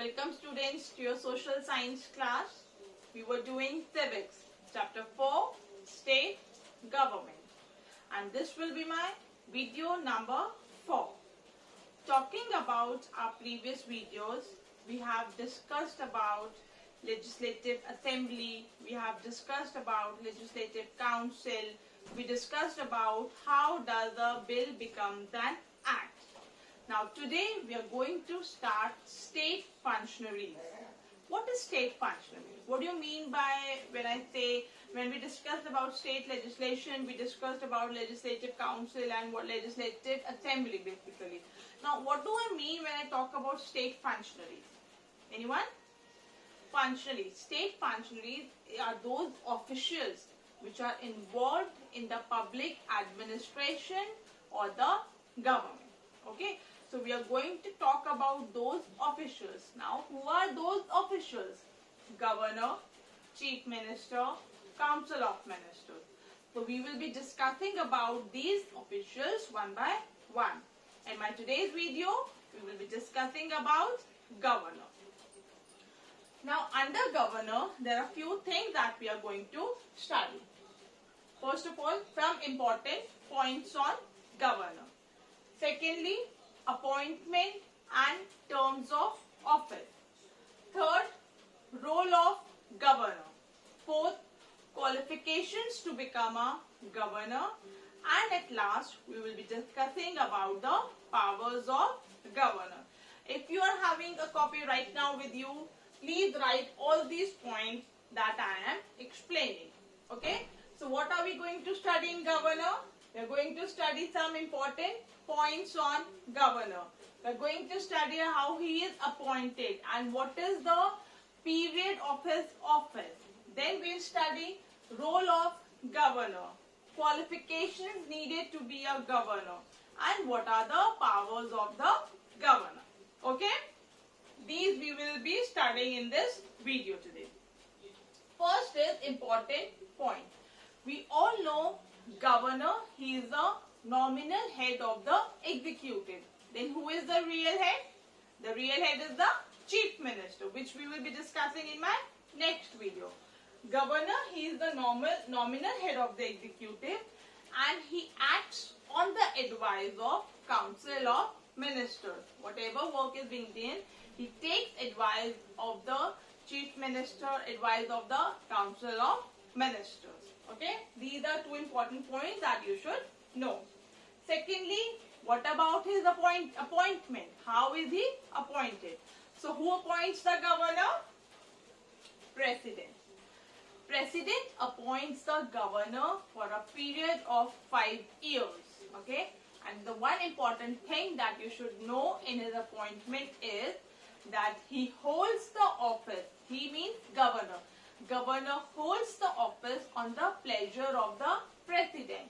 Welcome students to your social science class. We were doing Civics Chapter 4, State Government, and this will be my video number 4. Talking about our previous videos, we have discussed about Legislative Assembly, we have discussed about Legislative Council, we discussed about how does a bill become an act. Now today we are going to start state functionaries. What is state functionaries? What do you mean by when we discussed about state legislation, we discussed about legislative council and what legislative assembly basically. Now what do I mean when I talk about state functionaries? Anyone? Functionaries. State functionaries are those officials which are involved in the public administration or the government. Okay. So we are going to talk about those officials. Now, who are those officials? Governor, Chief Minister, Council of Ministers. So we will be discussing about these officials one by one. In my today's video, we will be discussing about governor. Now, under governor, there are few things that we are going to study. First of all, some important points on governor. Secondly, appointment and terms of office. Third, role of governor. Fourth, qualifications to become a governor. And at last, we will be discussing about the powers of governor. If you are having a copy right now with you, please write all these points that I am explaining. Okay? So what are we going to study in governor? We are going to study some important points on governor. We are going to study how he is appointed and what is the period of his office. Then we will study role of governor, qualifications needed to be a governor, and what are the powers of the governor. Okay? These we will be studying in this video today. First is important point. We all know governor, he is the nominal head of the executive. Then who is the real head? The real head is the chief minister, which we will be discussing in my next video. Governor, he is the nominal head of the executive and he acts on the advice of council of ministers. Whatever work is being done, he takes advice of the chief minister, advice of the council of ministers. Okay, these are two important points that you should know. Secondly, what about his appointment? How is he appointed? So who appoints the governor? President. President appoints the governor for a period of 5 years. Okay, and the one important thing that you should know in his appointment is that he holds the office. He means governor. Governor holds the office on the pleasure of the president.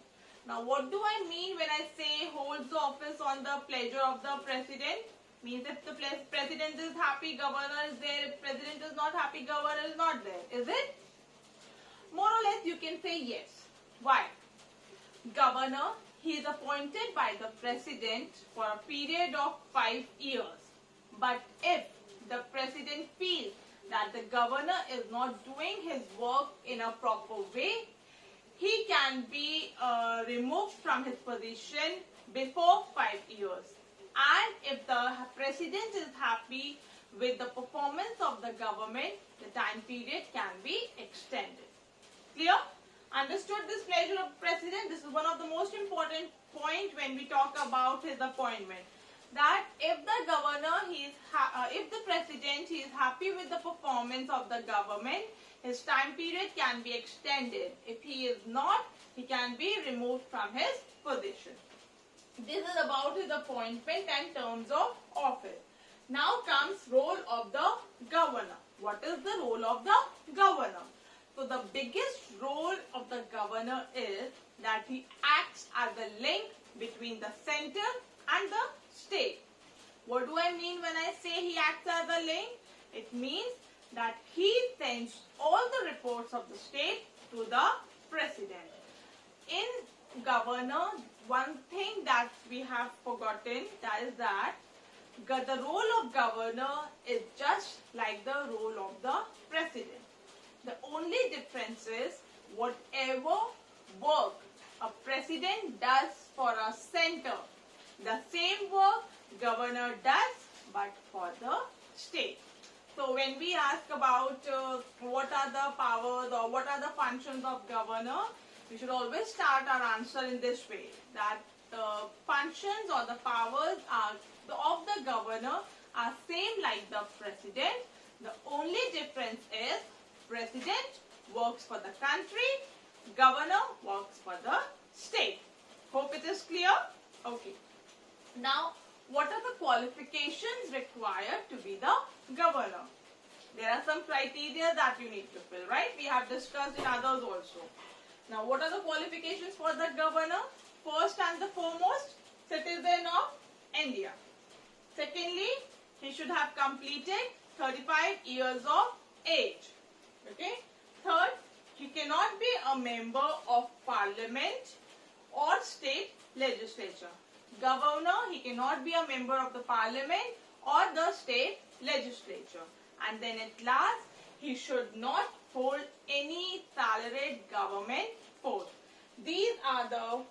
Now, what do I mean when I say holds the office on the pleasure of the president? Means if the president is happy, governor is there. If president is not happy, governor is not there. Is it? More or less, you can say yes. Why? Governor, he is appointed by the president for a period of 5 years. But if the president feels that the governor is not doing his work in a proper way, he can be removed from his position before 5 years. And if the president is happy with the performance of the government, the time period can be extended. Clear? Understood this pleasure of president? This is one of the most important points when we talk about his appointment. That if the governor, if the president, he is happy with the performance of the government, his time period can be extended. If he is not, he can be removed from his position. This is about his appointment and terms of office. Now comes role of the governor. What is the role of the governor? So the biggest role of the governor is that he acts as the link between the center and the state. What do I mean when I say he acts as a link? It means that he sends all the reports of the state to the president. In governor, one thing that we have forgotten, that is that The role of governor is just like the role of the president. The only difference is whatever work a president does for a center, the same work governor does but for the state. So when we ask about what are the powers or what are the functions of governor, we should always start our answer in this way, that the functions or the powers of the governor are same like the president. The only difference is president works for the country, governor works for the state. Hope it is clear? Okay. Now, what are the qualifications required to be the governor? There are some criteria that you need to fill, right? We have discussed in others also. Now, what are the qualifications for the governor? First and the foremost, citizen of India. Secondly, he should have completed 35 years of age. Okay. Third, he cannot be a member of parliament or state legislature. Governor, he cannot be a member of the parliament or the state legislature. And then at last, he should not hold any salaried government post. These are the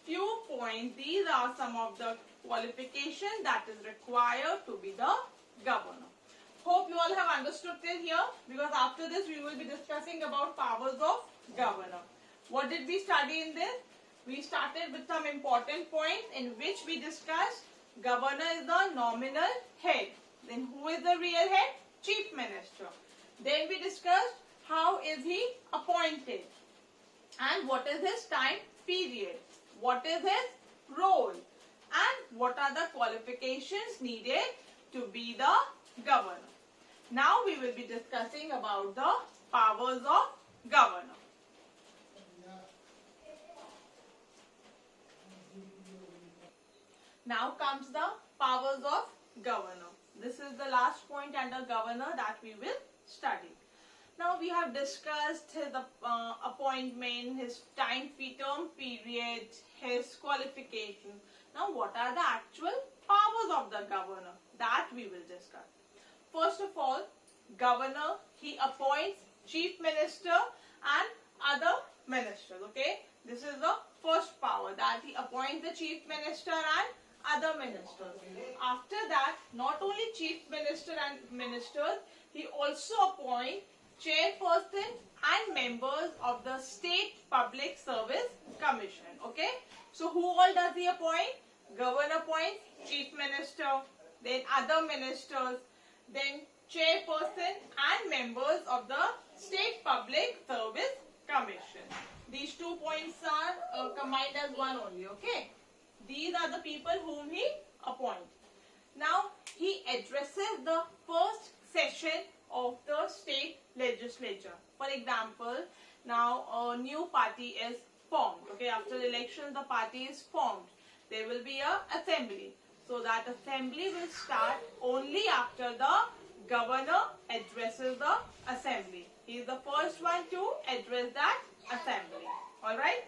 few points, these are some of the qualifications that is required to be the governor. Hope you all have understood till here, because after this we will be discussing about powers of governor. What did we study in this? We started with some important points in which we discussed governor is the nominal head. Then who is the real head? Chief Minister. Then we discussed how is he appointed and what is his time period, what is his role, and what are the qualifications needed to be the governor. Now we will be discussing about the powers of governor. Now comes the powers of governor. This is the last point under governor that we will study. Now we have discussed his appointment, his term period, his qualifications. Now what are the actual powers of the governor? That we will discuss. First of all, governor, he appoints chief minister and other ministers. Okay, this is the first power, that he appoints the chief minister and other ministers. After that, not only chief minister and ministers, he also appoints chairperson and members of the State Public Service Commission. Okay, so who all does he appoint? Governor appoints chief minister, then other ministers, then chairperson and members of the State Public Service Commission. These 2 points are combined as one only. Okay, these are the people whom he appoints. Now he addresses the first session of the state legislature. For example, now a new party is formed. Okay, after the election the party is formed. There will be a assembly. So that assembly will start only after the governor addresses the assembly. He is the first one to address that assembly. Alright.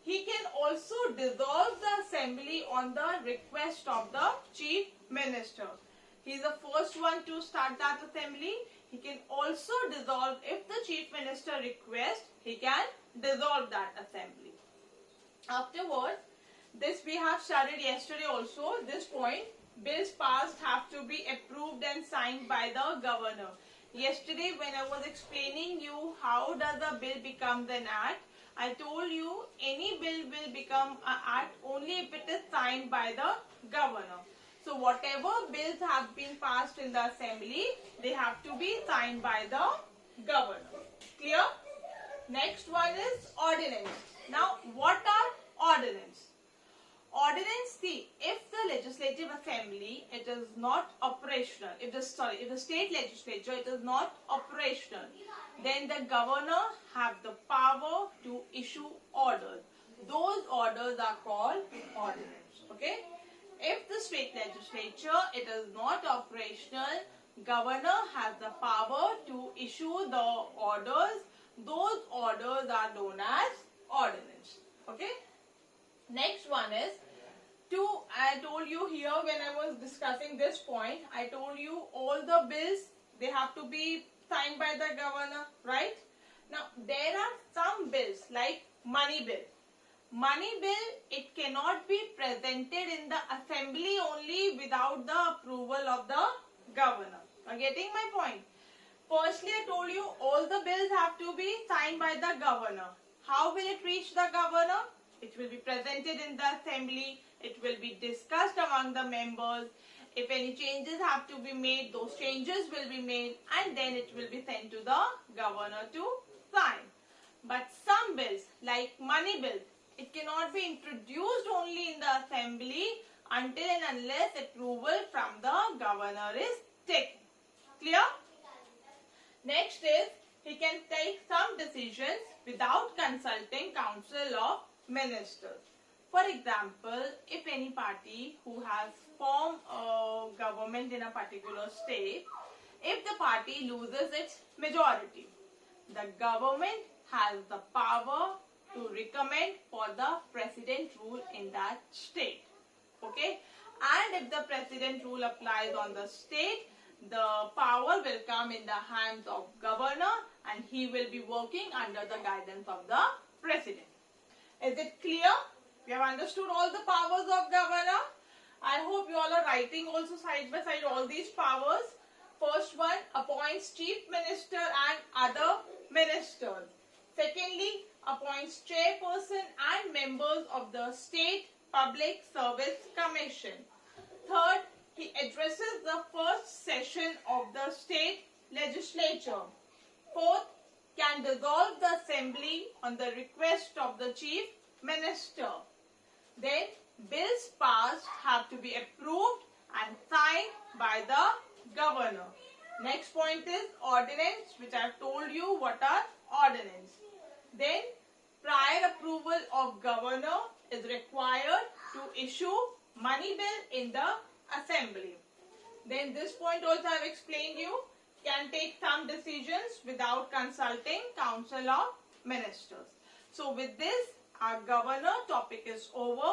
He can also dissolve the assembly on the request of the chief minister. He is the first one to start that assembly. He can also dissolve, if the chief minister requests, he can dissolve that assembly. Afterwards, this we have studied yesterday also, this point, bills passed have to be approved and signed by the governor. Yesterday when I was explaining you how does a bill become an act, I told you any bill will become an act only if it is signed by the governor. So whatever bills have been passed in the assembly, they have to be signed by the governor. Clear? Next one is ordinance. Now what are ordinance? Ordinance, see, if the legislative assembly, it is not operational, if the state legislature, it is not operational, then the governor have the power to issue orders. Those orders are called ordinance. Okay? If the state legislature, it is not operational, governor has the power to issue the orders. Those orders are known as ordinance. Okay? Next one is I told you here when I was discussing this point, I told you all the bills, they have to be signed by the governor, right? Now, there are some bills like money bill. Money bill, it cannot be presented in the assembly only without the approval of the governor. Are you getting my point? Firstly, I told you all the bills have to be signed by the governor. How will it reach the governor? It will be presented in the assembly. It will be discussed among the members. If any changes have to be made, those changes will be made, and then it will be sent to the governor to sign. But some bills, like money bill, it cannot be introduced only in the assembly until and unless approval from the governor is taken. Clear? Next is, he can take some decisions without consulting Council of Ministers. For example, if any party who has formed a government in a particular state, if the party loses its majority, the government has the power to recommend for the president rule in that state. Okay? And if the president rule applies on the state, the power will come in the hands of governor and he will be working under the guidance of the president. Is it clear? We have understood all the powers of governor. I hope you all are writing also side by side all these powers. First one, appoints chief minister and other ministers. Secondly, appoints chairperson and members of the State Public Service Commission. Third, he addresses the first session of the state legislature. Fourth, can dissolve the assembly on the request of the chief minister. Then, bills passed have to be approved and signed by the governor. Next point is ordinance, which I have told you what are ordinance. Then, prior approval of governor is required to issue money bill in the assembly. Then this point also I have explained you, can take some decisions without consulting Council of Ministers. So with this, our governor topic is over.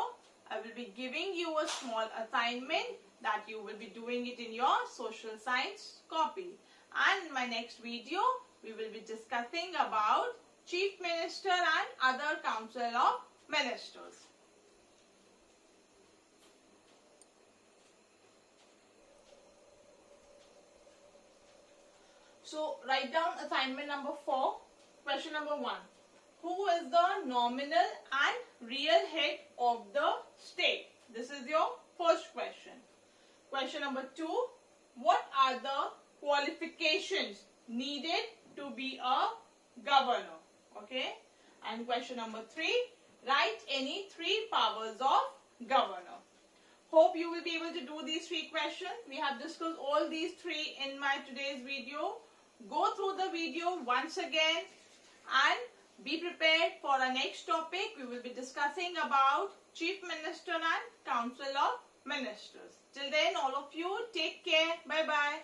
I will be giving you a small assignment that you will be doing it in your social science copy. And in my next video, we will be discussing about Chief Minister and other Council of Ministers. So write down assignment number 4, question number 1. Who is the nominal and real head of the state? This is your first question. Question number 2. What are the qualifications needed to be a governor? Okay. And question number 3. Write any 3 powers of governor. Hope you will be able to do these 3 questions. We have discussed all these 3 in my today's video. Go through the video once again and be prepared for our next topic. We will be discussing about Chief Minister and Council of Ministers. Till then, all of you, take care. Bye-bye.